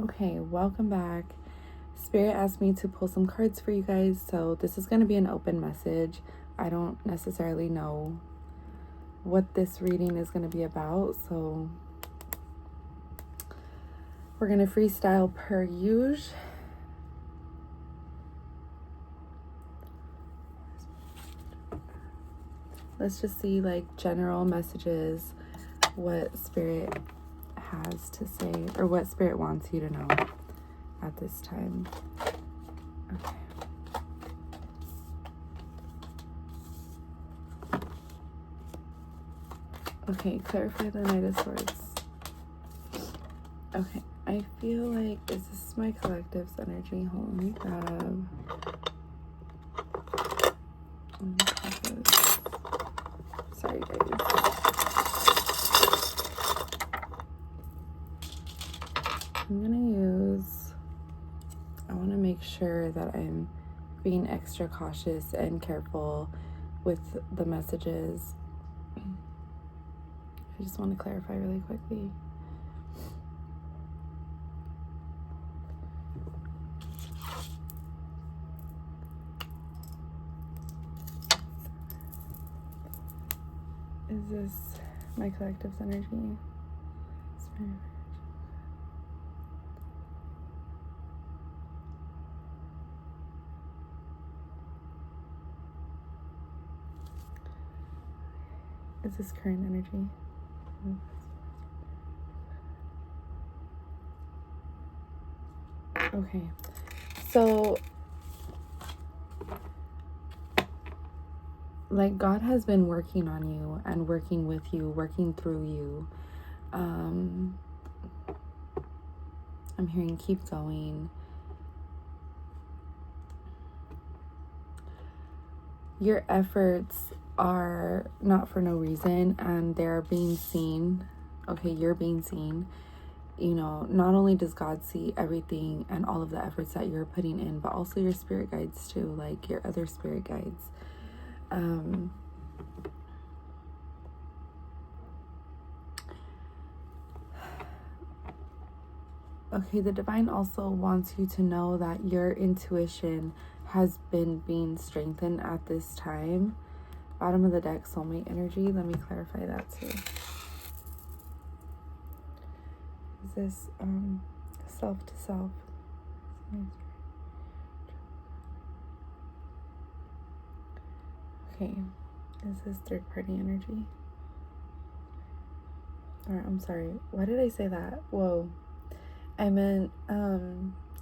Okay, welcome back. Spirit asked me to pull some cards for you guys, so this is going to be an open message. I don't necessarily know what this reading is going to be about, so we're going to freestyle per usual. Let's just see like general messages, what Spirit has to say, or what Spirit wants you to know at this time. Okay, clarify the Knight of Swords. Okay, I feel like, is this my collective's energy? Hold on, let me grab. Sorry, guys. I want to make sure that I'm being extra cautious and careful with the messages. I just want to clarify really quickly. Is this my collective's energy? Is this current energy? Okay, so like God has been working on you and working with you, working through you. I'm hearing keep going. Your efforts are not for no reason, and they're being seen. Okay, you're being seen. You know, not only does God see everything and all of the efforts that you're putting in, but also your spirit guides too, like your other spirit guides. Okay, the divine also wants you to know that your intuition has been being strengthened at this time. Bottom of the deck, soulmate energy. Let me clarify that too. Is this self to self? Okay, is this third party energy? Or I'm sorry, why did I say that? Whoa, I meant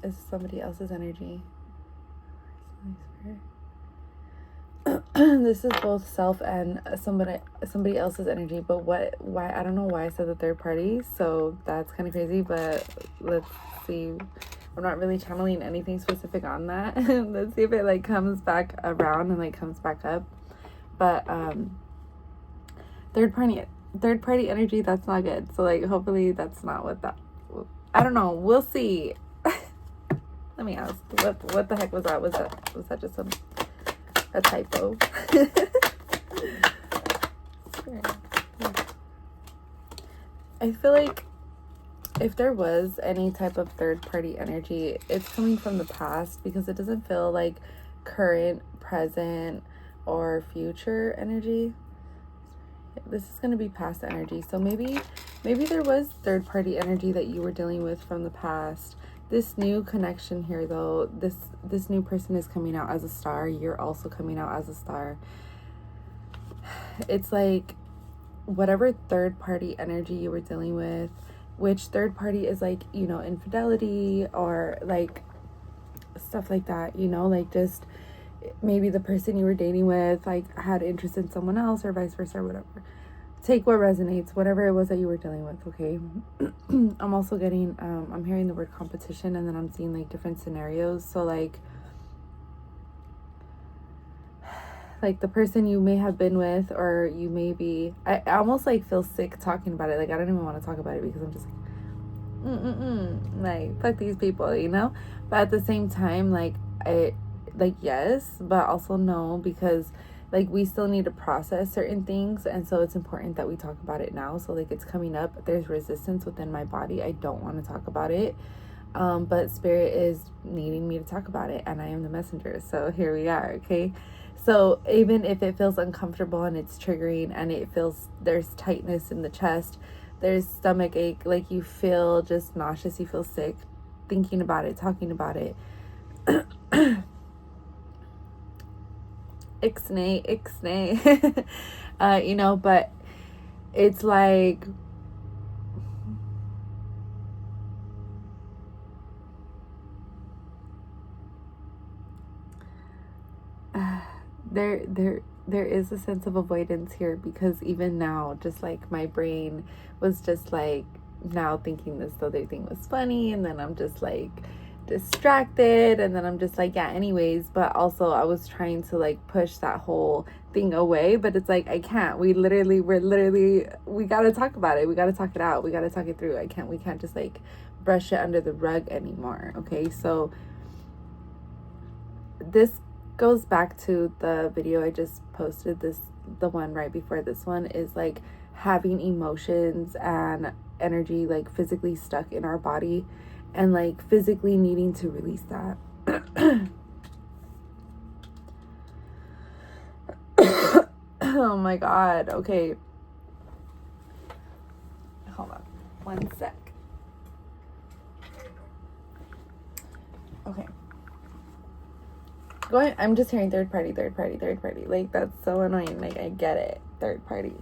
is somebody else's energy. This is both self and somebody else's energy, but why I don't know why I said the third party, so that's kind of crazy, but let's see. I'm not really channeling anything specific on that. Let's see if it like comes back around and like comes back up. But third party energy, that's not good. So like hopefully that's not what that, I don't know, we'll see. Let me ask, what the heck was that? Was that just a typo? I feel like if there was any type of third party energy, it's coming from the past, because it doesn't feel like current, present, or future energy. This is going to be past energy. So maybe there was third party energy that you were dealing with from the past. This new connection here, though, this new person is coming out as a star. You're also coming out as a star. It's like whatever third party energy you were dealing with, which third party is like, you know, infidelity or like stuff like that, you know, like just maybe the person you were dating with like had interest in someone else or vice versa or whatever. Take what resonates, whatever it was that you were dealing with, okay? I'm also getting, I'm hearing the word competition, and then I'm seeing like different scenarios. So like the person you may have been with, or you may be, I almost like feel sick talking about it. Like I don't even want to talk about it because I'm just like, like fuck these people, you know? But at the same time, like yes, but also no, because like we still need to process certain things, and so it's important that we talk about it now. So like it's coming up, there's resistance within my body, I don't want to talk about it, But Spirit is needing me to talk about it, and I am the messenger. So here we are, okay? So even if it feels uncomfortable and it's triggering and it feels there's tightness in the chest, there's stomach ache, like you feel just nauseous, you feel sick, thinking about it, talking about it. Ixnay. But it's like, there is a sense of avoidance here, because even now, just like my brain was just like now thinking this other thing was funny, and then I'm just like distracted, and then I'm just like, yeah, anyways. But also I was trying to like push that whole thing away, but it's like I can't. We gotta talk about it, we gotta talk it out, we gotta talk it through. We can't just like brush it under the rug anymore. Okay, so this goes back to the video I just posted. The one right before this one is like having emotions and energy like physically stuck in our body, and like physically needing to release that. Oh my god. Okay, hold on one sec. Okay, I'm just hearing third party. Like, that's so annoying. Like, I get it. Third party.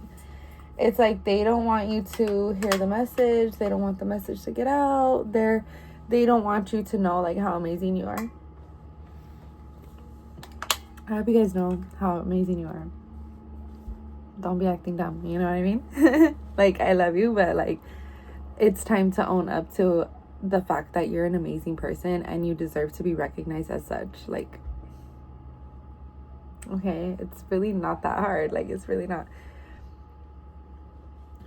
It's like they don't want you to hear the message. They don't want the message to get out. They don't want you to know like how amazing you are. I hope you guys know how amazing you are. Don't be acting dumb. You know what I mean? Like, I love you, but like, it's time to own up to the fact that you're an amazing person and you deserve to be recognized as such. Like, okay, it's really not that hard. Like, it's really not.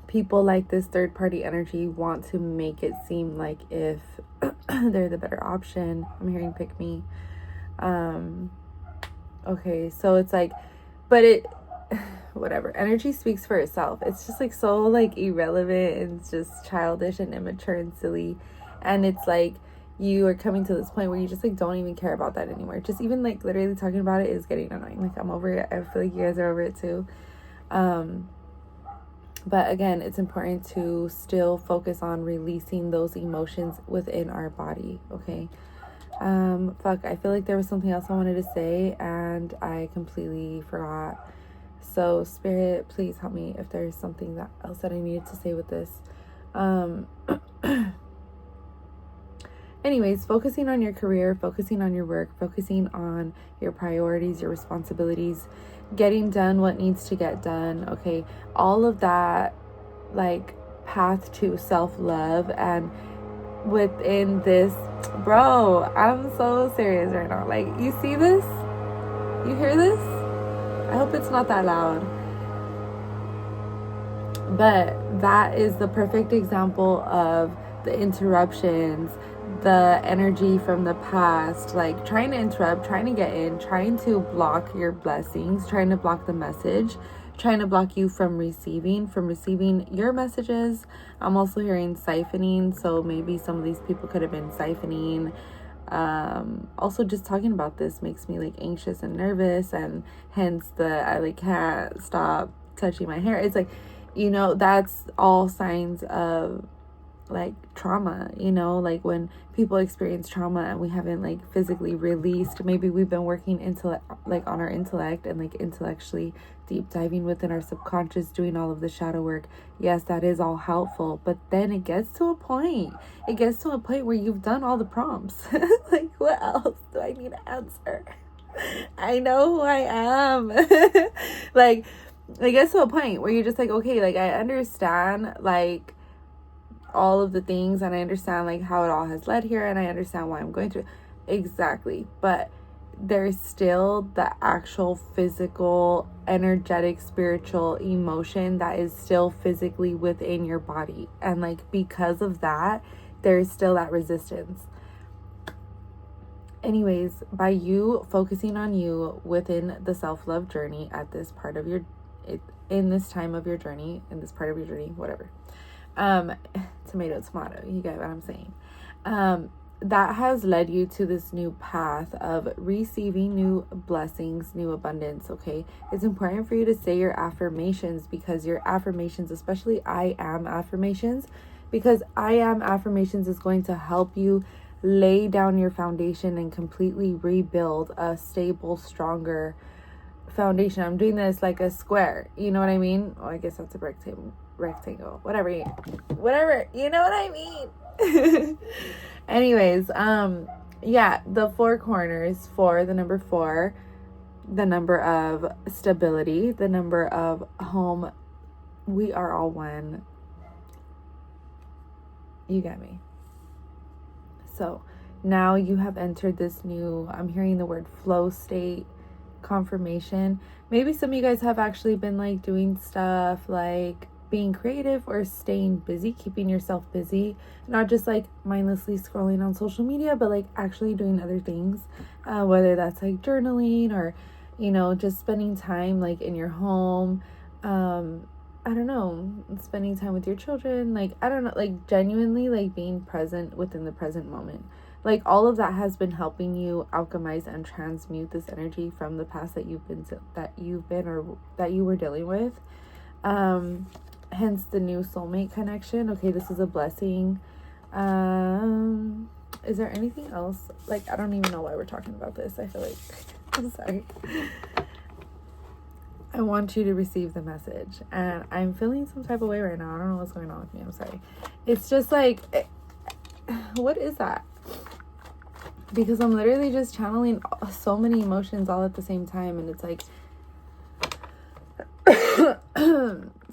People like this third party energy want to make it seem like if they're the better option. I'm hearing pick me. Okay, so it's like, but it, whatever. Energy speaks for itself. It's just like so like irrelevant and it's just childish and immature and silly. And it's like you are coming to this point where you just like don't even care about that anymore. Just even like literally talking about it is getting annoying. Like, I'm over it. I feel like you guys are over it too. But again, it's important to still focus on releasing those emotions within our body, okay? I feel like there was something else I wanted to say and I completely forgot. So Spirit, please help me if there's something else that I needed to say with this. Anyways, focusing on your career, focusing on your work, focusing on your priorities, your responsibilities, getting done what needs to get done, okay? All of that, like, path to self-love. And within this, bro, I'm so serious right now. Like, you see this? You hear this? I hope it's not that loud. But that is the perfect example of the interruptions, the energy from the past, like trying to interrupt, trying to get in, trying to block your blessings, trying to block the message, trying to block you from receiving your messages. I'm also hearing siphoning, so maybe some of these people could have been siphoning. Also just talking about this makes me like anxious and nervous, and hence I like can't stop touching my hair. It's like, that's all signs of like trauma, like when people experience trauma and we haven't like physically released. Maybe we've been working on our intellect and like intellectually deep diving within our subconscious, doing all of the shadow work. Yes, that is all helpful, but then it gets to a point where you've done all the prompts. Like, what else do I need to answer? I know who I am. Like, it gets to a point where you're just like, okay, like, I understand like all of the things, and I understand like how it all has led here, and I understand why I'm going through exactly, but there's still the actual physical, energetic, spiritual emotion that is still physically within your body, and like because of that there's still that resistance. Anyways, by you focusing on you within the self-love journey at this part of in this time of your journey, in this part of your journey, whatever, tomato, you get what I'm saying. that has led you to this new path of receiving new blessings, new abundance, okay? It's important for you to say your affirmations, because your affirmations, especially I am affirmations, because I am affirmations is going to help you lay down your foundation and completely rebuild a stable, stronger foundation. I'm doing this like a square, you know what I mean? Oh, I guess that's a rectangle, whatever, you know what I mean? Anyways, yeah, the 4 corners, 4, the number 4, the number of stability, the number of home. We are all one. You get me. So now you have entered this new, I'm hearing the word flow state, confirmation. Maybe some of you guys have actually been like doing stuff like being creative or staying busy, keeping yourself busy, not just like mindlessly scrolling on social media, but like actually doing other things, whether that's like journaling or, you know, just spending time like in your home, I don't know, spending time with your children, like, I don't know, like genuinely like being present within the present moment. Like all of that has been helping you alchemize and transmute this energy from the past that you were dealing with. Hence the new soulmate connection. Okay, this is a blessing. Is there anything else? Like, I don't even know why we're talking about this. I feel like, I'm sorry. I want you to receive the message, and I'm feeling some type of way right now. I don't know what's going on with me. I'm sorry. It's just like, what is that? Because I'm literally just channeling so many emotions all at the same time, and it's like,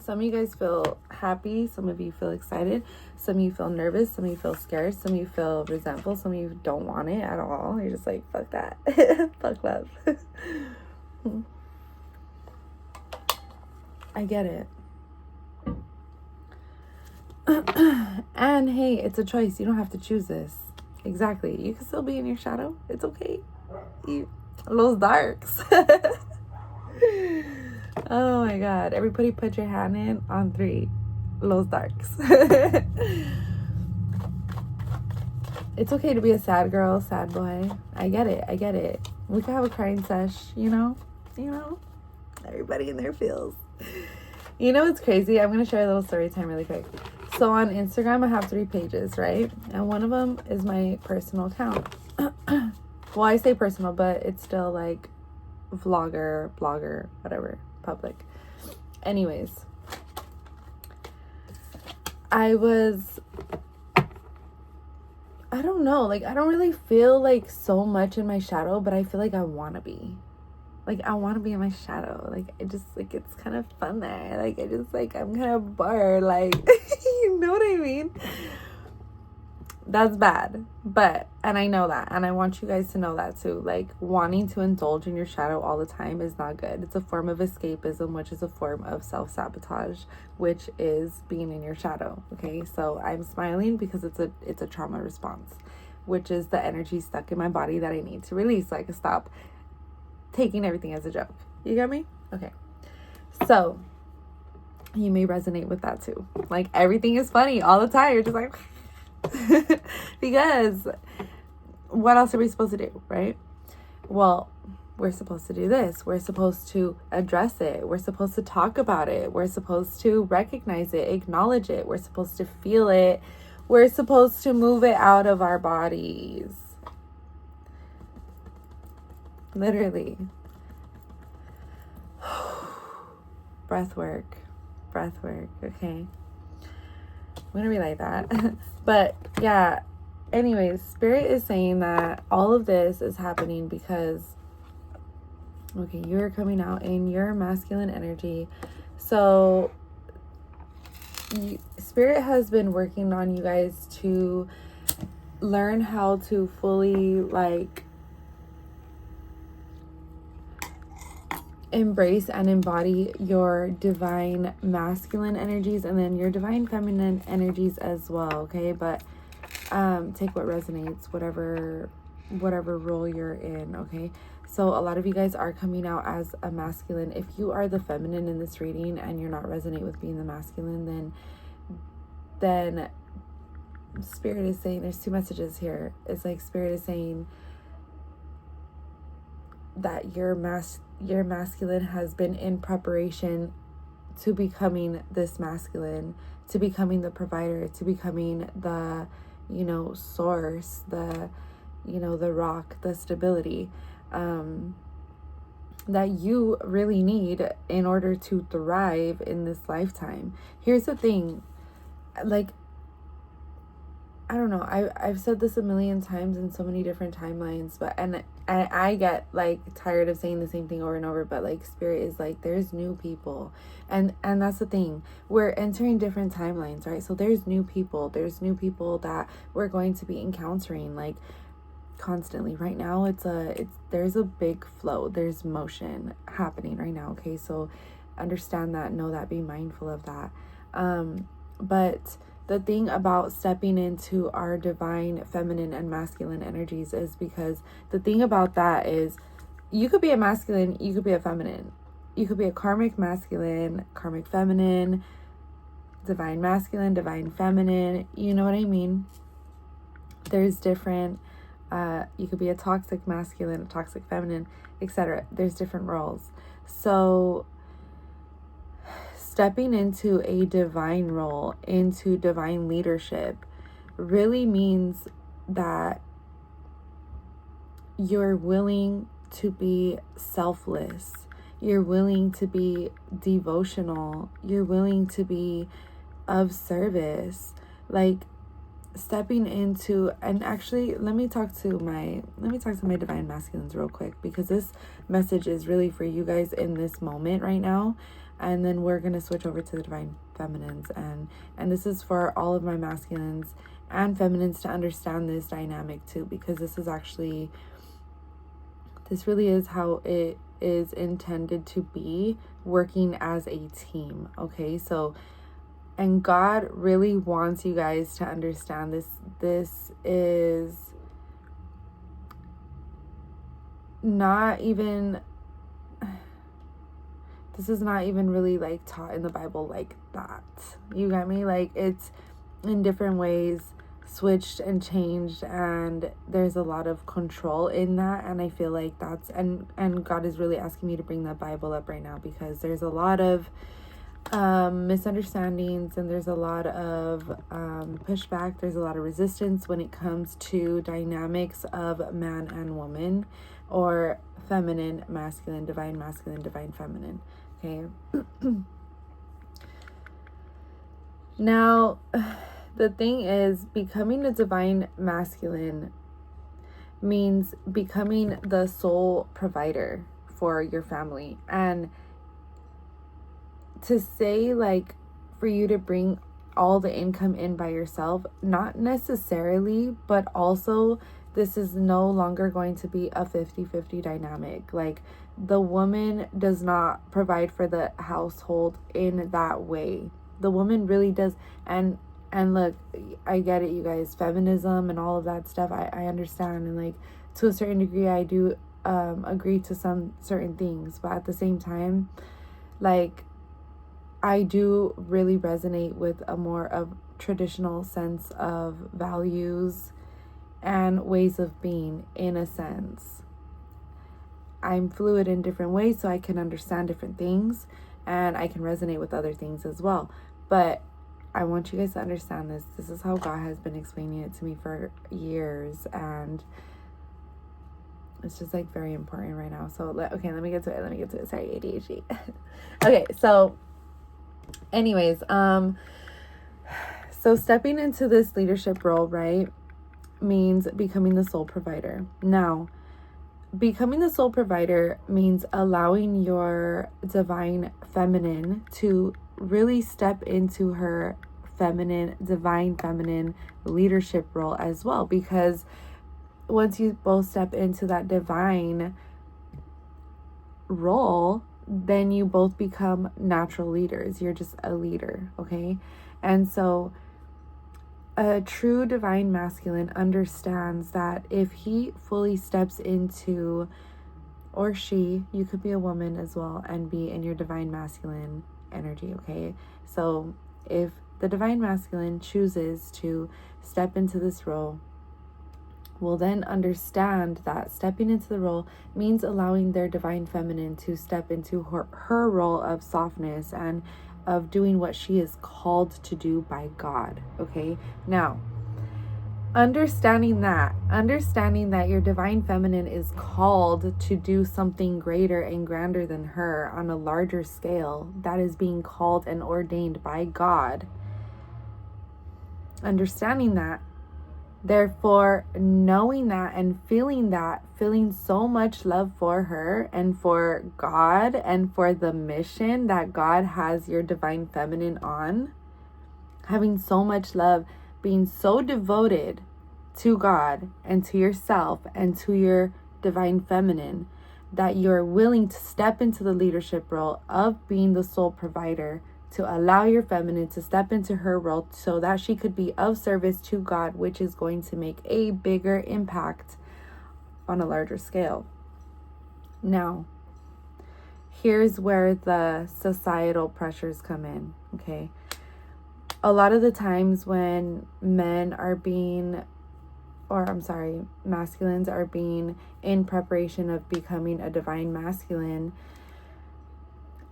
some of you guys feel happy, some of you feel excited, some of you feel nervous, some of you feel scared, some of you feel resentful, some of you don't want it at all. You're just like, fuck that. Fuck love. I get it. And hey, it's a choice. You don't have to choose this. Exactly. You can still be in your shadow. It's okay. Los darks. Oh my God. Everybody put your hand in on 3. Los darks. It's okay to be a sad girl, sad boy. I get it. We can have a crying sesh, you know? Everybody in there feels. You know what's crazy? I'm going to share a little story time really quick. So on Instagram, I have 3 pages, right? And one of them is my personal account. Well, I say personal, but it's still like vlogger, blogger, whatever, public. Anyways, I don't know, like, I don't really feel like so much in my shadow, but I feel like I want to be. Like, I want to be in my shadow. Like, it just, like, it's kind of fun there. Like, I just, like, I'm kind of bored. Like, you know what I mean? That's bad. But, and I know that. And I want you guys to know that too. Like, wanting to indulge in your shadow all the time is not good. It's a form of escapism, which is a form of self-sabotage, which is being in your shadow. Okay? So, I'm smiling because it's a trauma response, which is the energy stuck in my body that I need to release so I can stop taking everything as a joke. You get me? Okay. So you may resonate with that too. Like, everything is funny all the time. You're just like, because what else are we supposed to do, right? Well, we're supposed to do this. We're supposed to address it. We're supposed to talk about it. We're supposed to recognize it, acknowledge it. We're supposed to feel it. We're supposed to move it out of our bodies. Literally. Breath work, okay? I'm gonna relay that. But yeah, anyways, Spirit is saying that all of this is happening because, okay, you're coming out in your masculine energy. So Spirit has been working on you guys to learn how to fully, like, embrace and embody your divine masculine energies and then your divine feminine energies as well, okay? But take what resonates, whatever role you're in, okay? So a lot of you guys are coming out as a masculine. If you are the feminine in this reading and you're not resonate with being the masculine, then Spirit is saying, there's two messages here. It's like Spirit is saying that your masculine has been in preparation to becoming this masculine, to becoming the provider, to becoming the, source, the, the rock, the stability, that you really need in order to thrive in this lifetime. Here's the thing, like, I don't know, I've said this a million times in so many different timelines, but and I get like tired of saying the same thing over and over, but like Spirit is like, there's new people, and that's the thing, we're entering different timelines, right? So there's new people that we're going to be encountering like constantly. Right now there's a big flow, there's motion happening right now, okay? So understand that, know that, be mindful of that. But the thing about stepping into our divine feminine and masculine energies is because the thing about that is you could be a masculine, you could be a feminine, you could be a karmic masculine, karmic feminine, divine masculine, divine feminine, you know what I mean? There's different, you could be a toxic masculine, a toxic feminine, etc. There's different roles. So stepping into a divine role, into divine leadership, really means that you're willing to be selfless. You're willing to be devotional. You're willing to be of service. Like stepping into, and actually let me talk to my divine masculines real quick, because this message is really for you guys in this moment right now. And then we're going to switch over to the divine feminines. And this is for all of my masculines and feminines to understand this dynamic too, because this really is how it is intended to be, working as a team. Okay. So, and God really wants you guys to understand this. This is not even really like taught in the Bible like that. You got me? Like it's in different ways switched and changed, and there's a lot of control in that. And I feel like that's, and God is really asking me to bring that Bible up right now, because there's a lot of misunderstandings, and there's a lot of pushback, there's a lot of resistance when it comes to dynamics of man and woman, or feminine, masculine, divine feminine. Okay. Now, the thing is, becoming a divine masculine means becoming the sole provider for your family. And to say, like, for you to bring all the income in by yourself, not necessarily, but also this is no longer going to be a 50-50 dynamic. Like, the woman does not provide for the household in that way. The woman really does. And look, I get it, you guys, feminism and all of that stuff, I understand, and like to a certain degree I do agree to some certain things, but at the same time, like, I do really resonate with a more of traditional sense of values and ways of being, in a sense. I'm fluid in different ways, so I can understand different things, and I can resonate with other things as well. But I want you guys to understand this. This is how God has been explaining it to me for years, and it's just like very important right now. So, okay, let me get to it. Sorry, ADHD. Okay, so anyways, so stepping into this leadership role, right, means becoming the sole provider. Now, becoming the sole provider means allowing your divine feminine to really step into her divine feminine leadership role as well, because once you both step into that divine role, then you both become natural leaders. You're just a leader, okay? And so a true divine masculine understands that if he fully steps into, or she, you could be a woman as well and be in your divine masculine energy, okay? So if the divine masculine chooses to step into this role will then understand that stepping into the role means allowing their divine feminine to step into her role of softness and of doing what she is called to do by God. Okay, now understanding that your divine feminine is called to do something greater and grander than her on a larger scale that is being called and ordained by God. Understanding that, therefore, knowing that and feeling so much love for her and for God and for the mission that God has your divine feminine on, having so much love, being so devoted to God and to yourself and to your divine feminine that you're willing to step into the leadership role of being the sole provider, to allow your feminine to step into her role so that she could be of service to God, which is going to make a bigger impact on a larger scale. Now, here's where the societal pressures come in, okay? A lot of the times when masculines are being in preparation of becoming a divine masculine,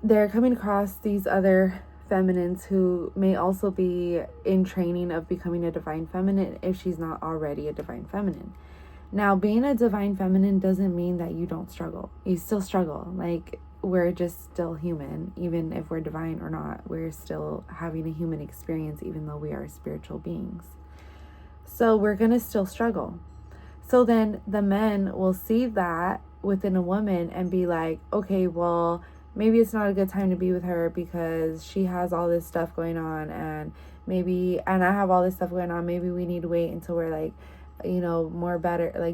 they're coming across these other feminines who may also be in training of becoming a divine feminine if she's not already a divine feminine. Now, being a divine feminine doesn't mean that you don't struggle. You still struggle. Like, we're just still human. Even if we're divine or not, we're still having a human experience, even though we are spiritual beings. So we're going to still struggle. So then the men will see that within a woman and be like, okay, well, maybe it's not a good time to be with her because she has all this stuff going on, and I have all this stuff going on. Maybe we need to wait until we're like,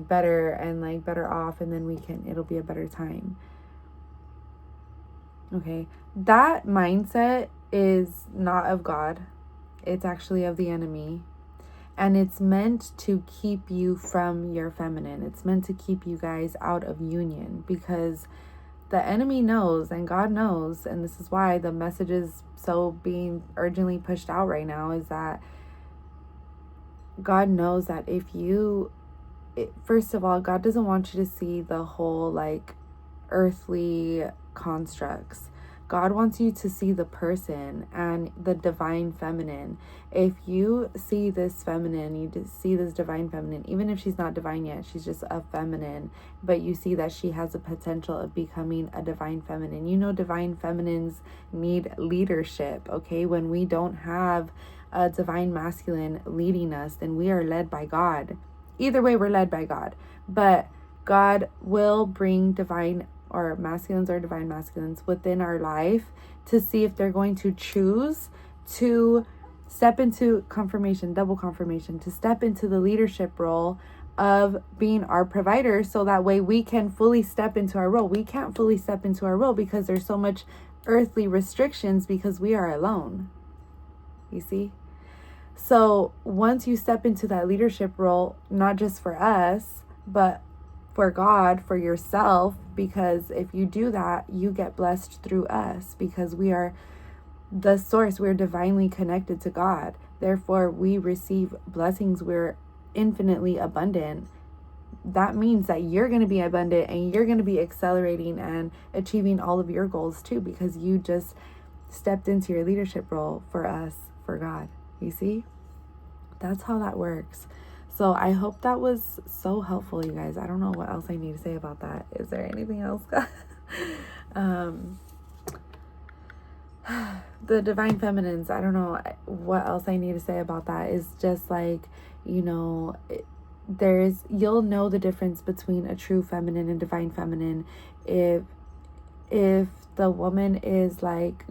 better and better off, and then it'll be a better time. Okay. That mindset is not of God. It's actually of the enemy. And it's meant to keep you from your feminine. It's meant to keep you guys out of union, because the enemy knows and God knows, and this is why the message is so being urgently pushed out right now, is that God knows that first of all, God doesn't want you to see the whole earthly constructs. God wants you to see the person and the divine feminine. If you see this feminine, you see this divine feminine, even if she's not divine yet, she's just a feminine, but you see that she has a potential of becoming a divine feminine. You know, divine feminines need leadership, okay? When we don't have a divine masculine leading us, then we are led by God. Either way, we're led by God. But God will bring divine or masculines or divine masculines within our life to see if they're going to choose to step into double confirmation, to step into the leadership role of being our provider, so that way we can fully step into our role. We can't fully step into our role because there's so much earthly restrictions because we are alone. You see? So once you step into that leadership role, not just for us, but for God, for yourself, because if you do that, you get blessed through us, because we are the source. We're divinely connected to God. Therefore, we receive blessings. We're infinitely abundant. That means that you're going to be abundant and you're going to be accelerating and achieving all of your goals too, because you just stepped into your leadership role for us, for God. You see? That's how that works. So I hope that was so helpful, you guys. I don't know what else I need to say about that. Is there anything else? The divine feminines, I don't know what else I need to say about that. Is just you'll know the difference between a true feminine and divine feminine if the woman is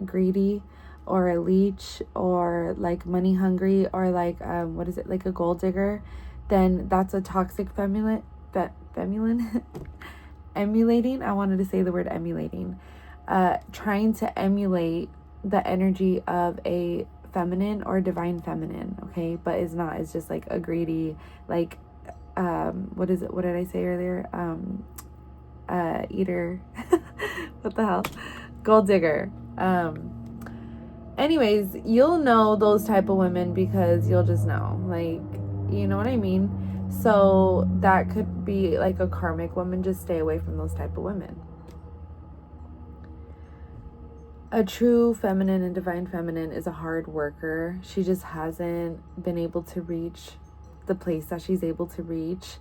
greedy or a leech or money hungry or a gold digger, then that's a toxic feminine emulating. I wanted to say the word emulating. Trying to emulate the energy of a feminine or divine feminine, okay? But it's not. It's just a greedy, what is it? What did I say earlier? Eater. What the hell? Gold digger. anyways, you'll know those type of women because you'll just know, like, you know what I mean? So that could be like a karmic woman. Just stay away from those type of women. A true feminine and divine feminine is a hard worker. She just hasn't been able to reach the place that she's able to reach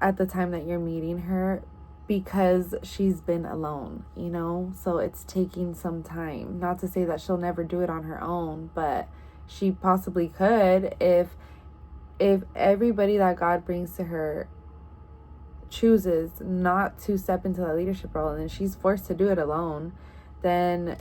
at the time that you're meeting her, because she's been alone, you know? So it's taking some time. Not to say that she'll never do it on her own, but she possibly could if everybody that God brings to her chooses not to step into that leadership role, and then she's forced to do it alone, then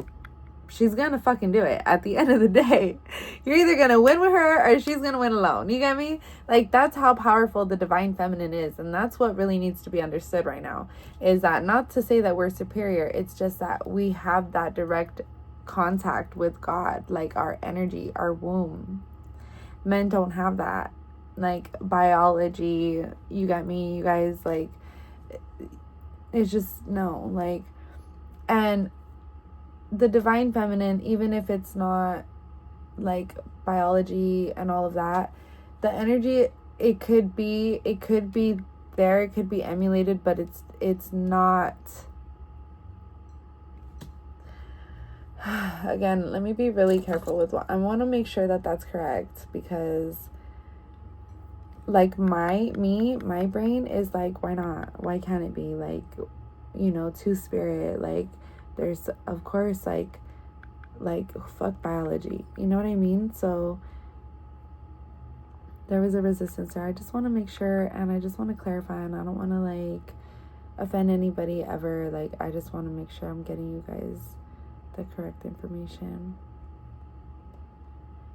she's gonna fucking do it. At the end of the day, you're either gonna win with her or she's gonna win alone. You get me? Like, that's how powerful the divine feminine is. And that's what really needs to be understood right now, is that not to say that we're superior. It's just that we have that direct contact with God, like our energy, our womb. Men don't have that. Like, biology, you got me, you guys, like, it's just, no, like, and the divine feminine, even if it's not like biology and all of that, the energy, it could be there, it could be emulated, but it's not. Again, let me be really careful with what I want to make sure that that's correct, because like my brain is like, why not? Why can't it be like, you know, two spirit? Like, there's, of course, like fuck biology, you know what I mean? So there was a resistance there. I just want to make sure, and I just want to clarify, and I don't want to like offend anybody ever. Like, I just want to make sure I'm getting you guys the correct information.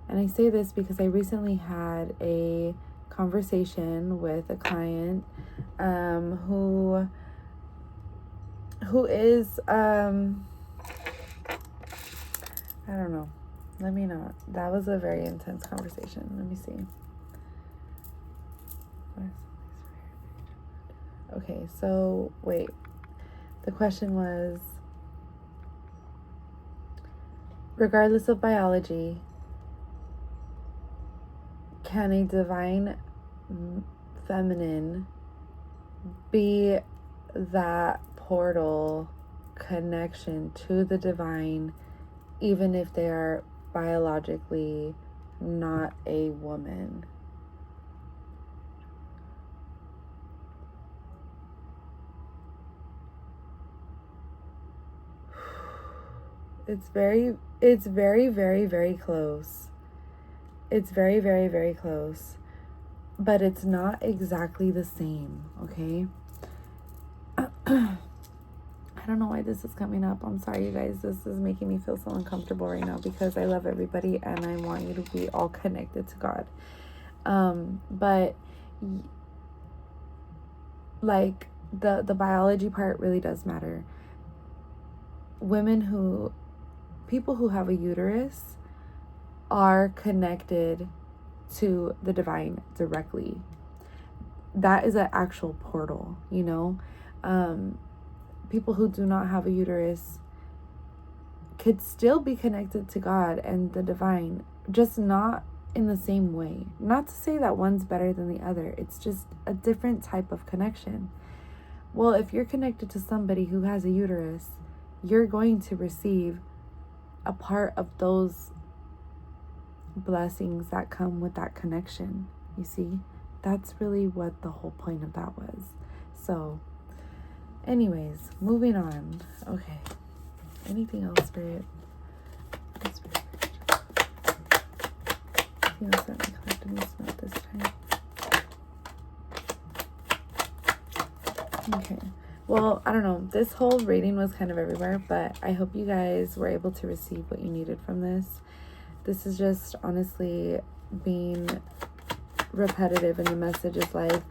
And I say this because I recently had a conversation with a client who is I don't know. Let me not. That was a very intense conversation. Let me see. Okay, so wait. The question was, regardless of biology, can a divine feminine be that portal connection to the divine, even if they are biologically not a woman? It's very, very, very close. It's very, very, very close. But it's not exactly the same, okay? I don't know why this is coming up. I'm sorry, you guys. This is making me feel so uncomfortable right now, because I love everybody and I want you to be all connected to God. But like the biology part really does matter. People who have a uterus are connected to the divine directly. That is an actual portal, you know? People who do not have a uterus could still be connected to God and the divine, just not in the same way. Not to say that one's better than the other. It's just a different type of connection. Well, if you're connected to somebody who has a uterus, you're going to receive a part of those blessings that come with that connection. You see? That's really what the whole point of that was. So, anyways, moving on. Okay. Anything else, Spirit? Anything else that my collective needs to know this time? Okay. Well, I don't know. This whole reading was kind of everywhere, but I hope you guys were able to receive what you needed from this. This is just honestly being repetitive, and the message is like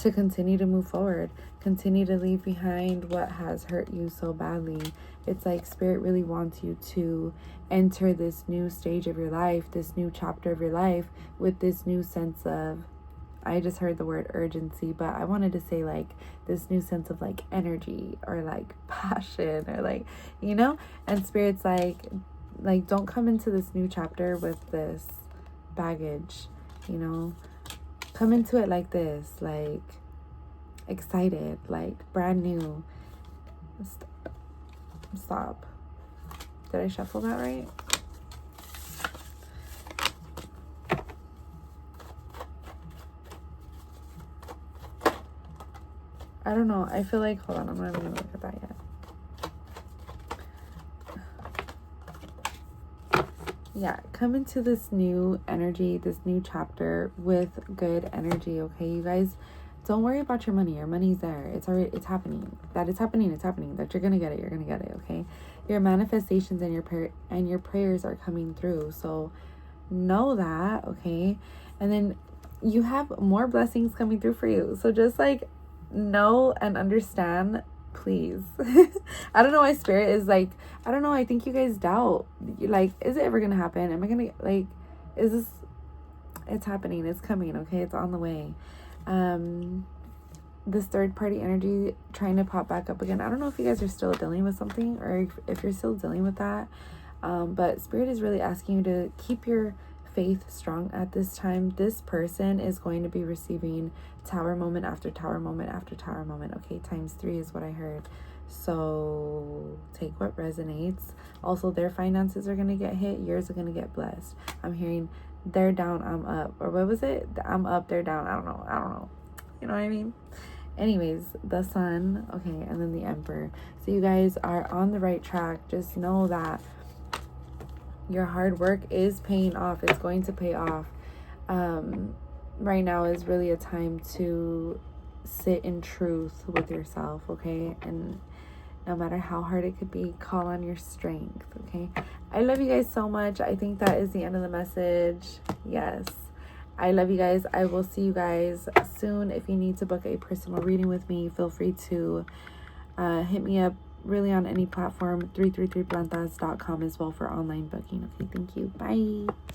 to continue to move forward, continue to leave behind what has hurt you so badly. It's like Spirit really wants you to enter this new stage of your life, this new chapter of your life, with this new sense of, I just heard the word urgency, but I wanted to say like this new sense of like energy or like passion or like, you know? And Spirit's like, like, don't come into this new chapter with this baggage, you know. Come into it like this, like excited, like brand new. Stop. Did I shuffle that right? I don't know. I feel like, hold on, I'm not even gonna look at that yet. Yeah, come into this new energy, this new chapter with good energy, okay? You guys, don't worry about your money. Your money's there. It's already, it's happening. That it's happening, it's happening. That you're gonna get it, you're gonna get it, okay? Your manifestations and your prayers are coming through. So know that, okay? And then you have more blessings coming through for you. So just like know and understand, please. I don't know why spirit is like, I don't know, I think you guys doubt. You're like, is it ever gonna happen? Am I gonna, like, is this, it's happening, it's coming, okay? It's on the way. This third party energy trying to pop back up again. I don't know if you guys are still dealing with something, or if you're still dealing with that, but spirit is really asking you to keep your faith strong at this time. This person is going to be receiving tower moment after tower moment after tower moment. Okay, ×3 is what I heard. So take what resonates. Also, their finances are going to get hit. Yours are going to get blessed. I'm hearing they're down, I'm up. Or what was it? I'm up, they're down. I don't know. You know what I mean? Anyways, the sun. Okay, and then the emperor. So you guys are on the right track. Just know that your hard work is paying off. It's going to pay off. Right now is really a time to sit in truth with yourself, okay? And no matter how hard it could be, call on your strength, okay? I love you guys so much. I think that is the end of the message. Yes. I love you guys. I will see you guys soon. If you need to book a personal reading with me, feel free to hit me up really on any platform. 333plantas.com as well for online booking. Okay, thank you. Bye.